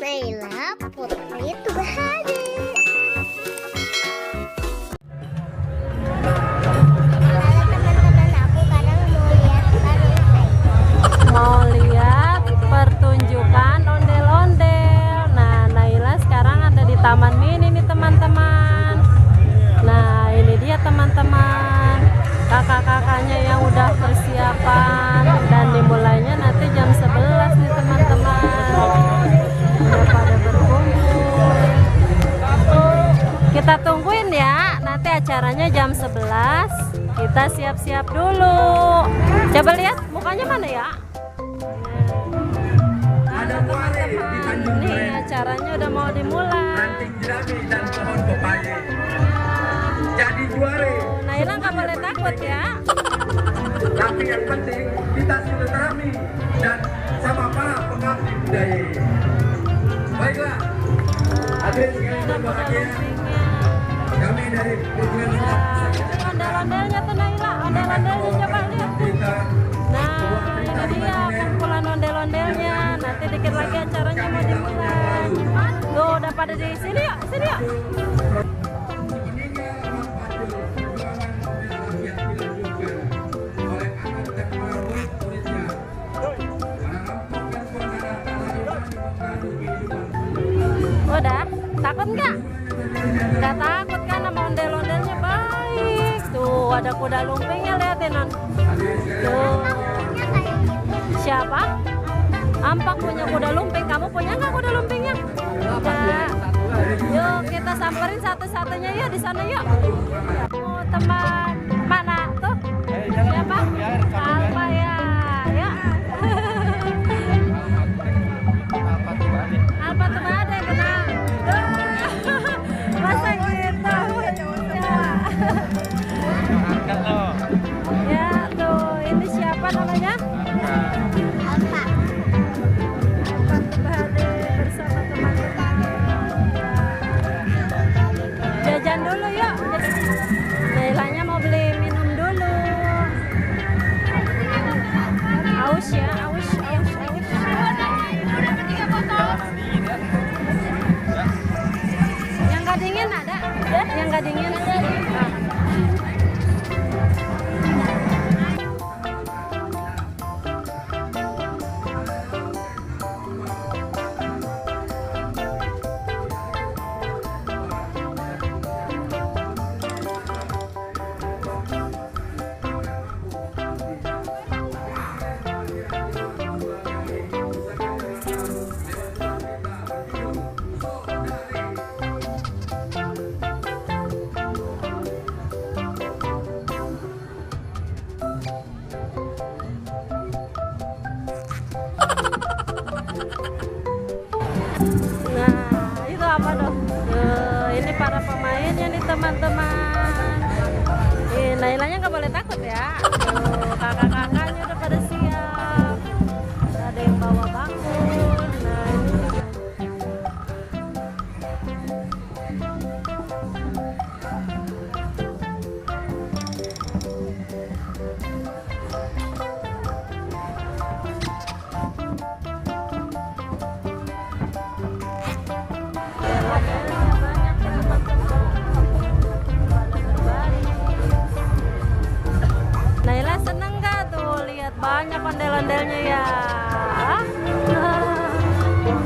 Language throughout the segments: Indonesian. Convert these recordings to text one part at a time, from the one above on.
Naila Putri Tubahari. Mau lihat pertunjukan ondel-ondel. Nah, Naila sekarang ada di Taman Mini nih teman-teman. Nah, ini dia teman-teman, kakak-kakaknya yang udah persiapan, dan dimulainya nanti jam 11 nih teman-teman. Udah pada berkumpul. Kita tungguin ya, nanti acaranya jam 11. Kita siap-siap dulu. Coba lihat mukanya mana ya? Ada buare di Tanjung Nih Duren, acaranya udah mau dimulai. ranting jerami dan pohon pepaya. Jadi juare. Naila nggak boleh takut ya. Tapi yang penting kita silaturahmi dan sama para pengabdi budaya. Baiklah, hadirin sekalian berbahagia. Kami dari Hubungan Ondel-ondelnya tuh Naila, ondel-ondelnya coba lihat. kita Nah, ini dia kumpulan ondel-ondelnya. Nanti dikit lagi acaranya mau dimulai. Tuh udah pada di sini yuk, sini yuk. meninggal Rampacul perjuangan membela rakyat dilanjutkan oleh anak dan para murid-muridnya. Merampungkan suasana kehidupan mengadu kehidupan. Udah, takut nggak? Nggak takut kan sama ondel-ondelnya baik. Tuh ada kuda lumpingnya, liatin non. Tuh. Siapa? Ampak punya kuda lumping. Kamu punya nggak kuda lumpingnya? Enggak. Yuk kita samperin satu-satunya yuk di sana yuk. Oh, teman mana tuh? Siapa? Alfa ya. Yuk. Alfa tuh ada kenal. Masa gitu? Ya tuh ini siapa namanya? Alfa. Bersama teman-teman. Jajan dulu yuk. Nailanya mau beli minum dulu. Aus ya, aus. Yang nggak dingin ada? Yang nggak dingin ada? Nah, itu apa dong? Ini para pemainnya nih teman-teman. Nailanya nggak boleh takut ya. Kakak-kakaknya udah pada siap. Ada yang bawa bakul. Nah, ini juga. Naila seneng gak tuh lihat banyak ondel-ondelnya ya?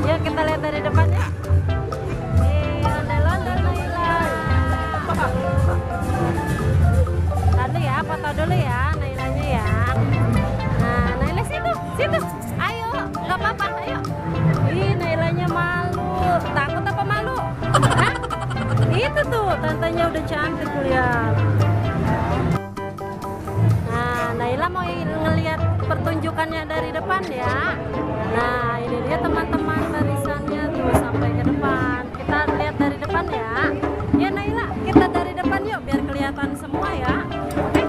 Yuk kita lihat dari depan ya. Nih ondel-ondel Naila. Tadi ya foto dulu ya Nailanya ya. Nah Naila situ. Ayo, nggak apa-apa, ayo. Ih Nailanya malu. Takut apa malu? Hah? Itu tuh tantenya udah cantik lihat. Naila mau ngelihat pertunjukannya dari depan ya. Nah ini dia teman-teman barisannya tuh sampai ke depan. Kita lihat dari depan ya. Ya Naila kita dari depan yuk biar kelihatan semua ya. Oke.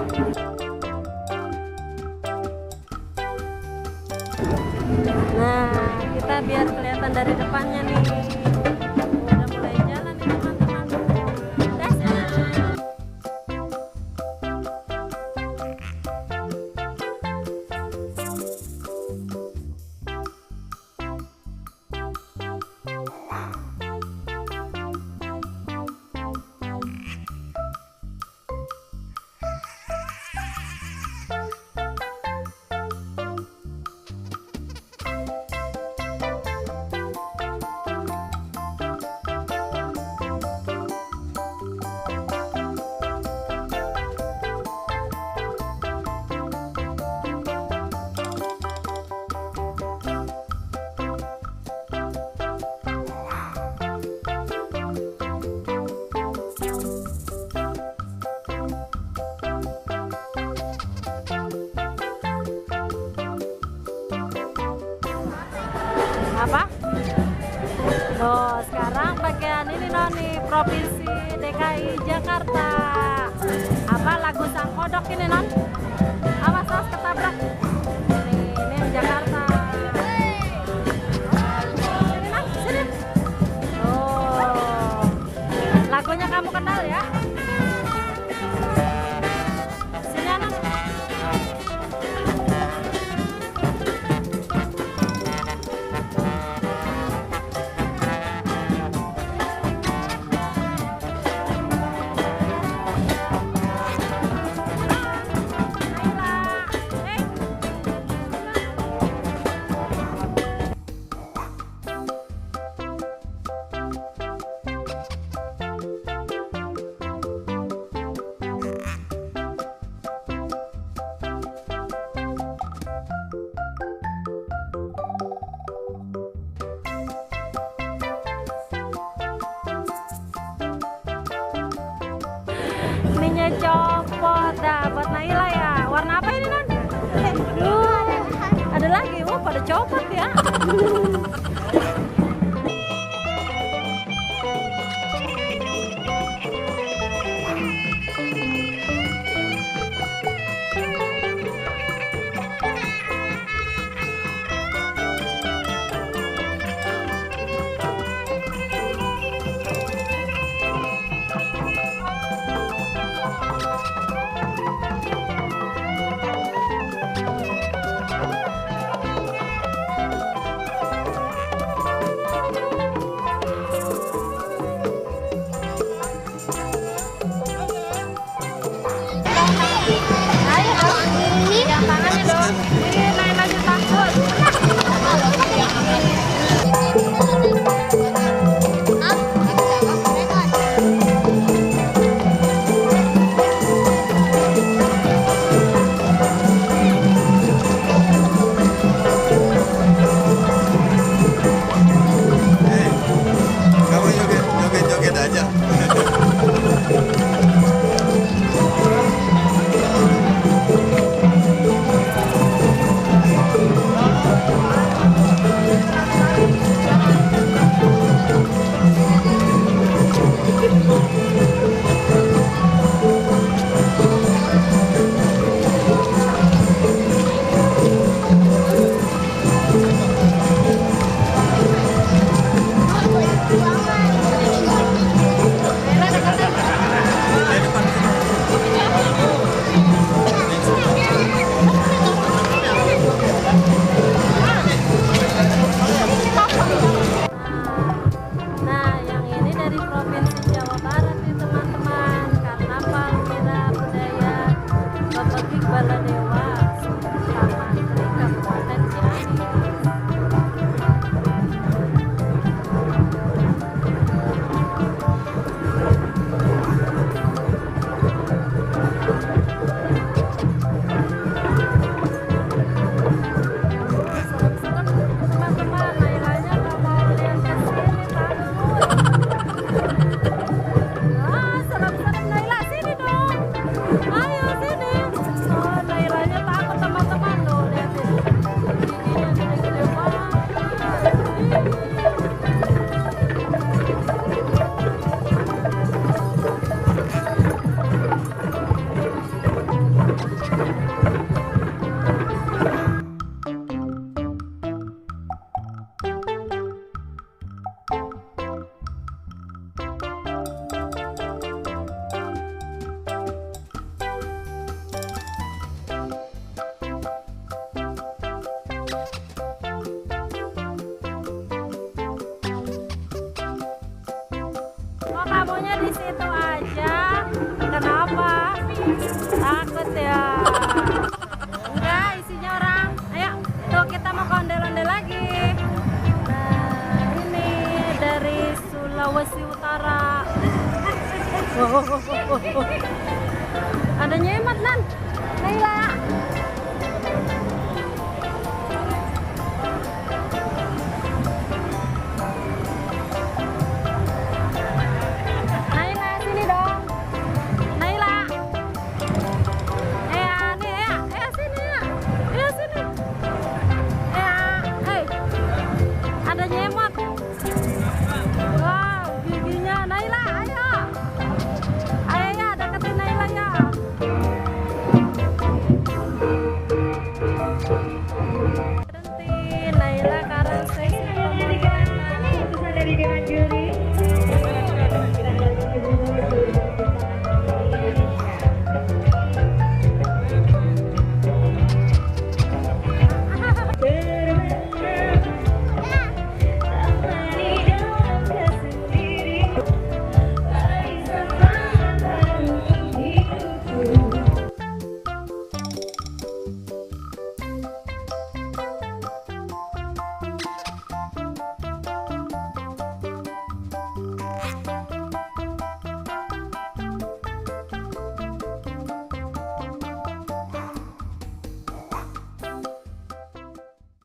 Nah kita biar kelihatan dari depannya nih. Udah mulai jalan nih teman-teman. Dadah. Apa? Loh, sekarang bagian ini nih Provinsi DKI Jakarta. Apa lagu Sang Kodok ini non? Awas awas ketabrak. Ini yang Jakarta. Sini non, sini. Oh, lagunya kamu kenal ya? Sini non. Ininya copot dah buat Naila ya. Warna apa ini non? Ada lagi. Pada copot ya. Kamunya di situ aja. Kenapa? Takut ya? Enggak, isinya orang. Ayo, tuh kita mau ondel-ondel lagi. Nah, ini dari Sulawesi Utara. Ada nyemat Nan. Naila.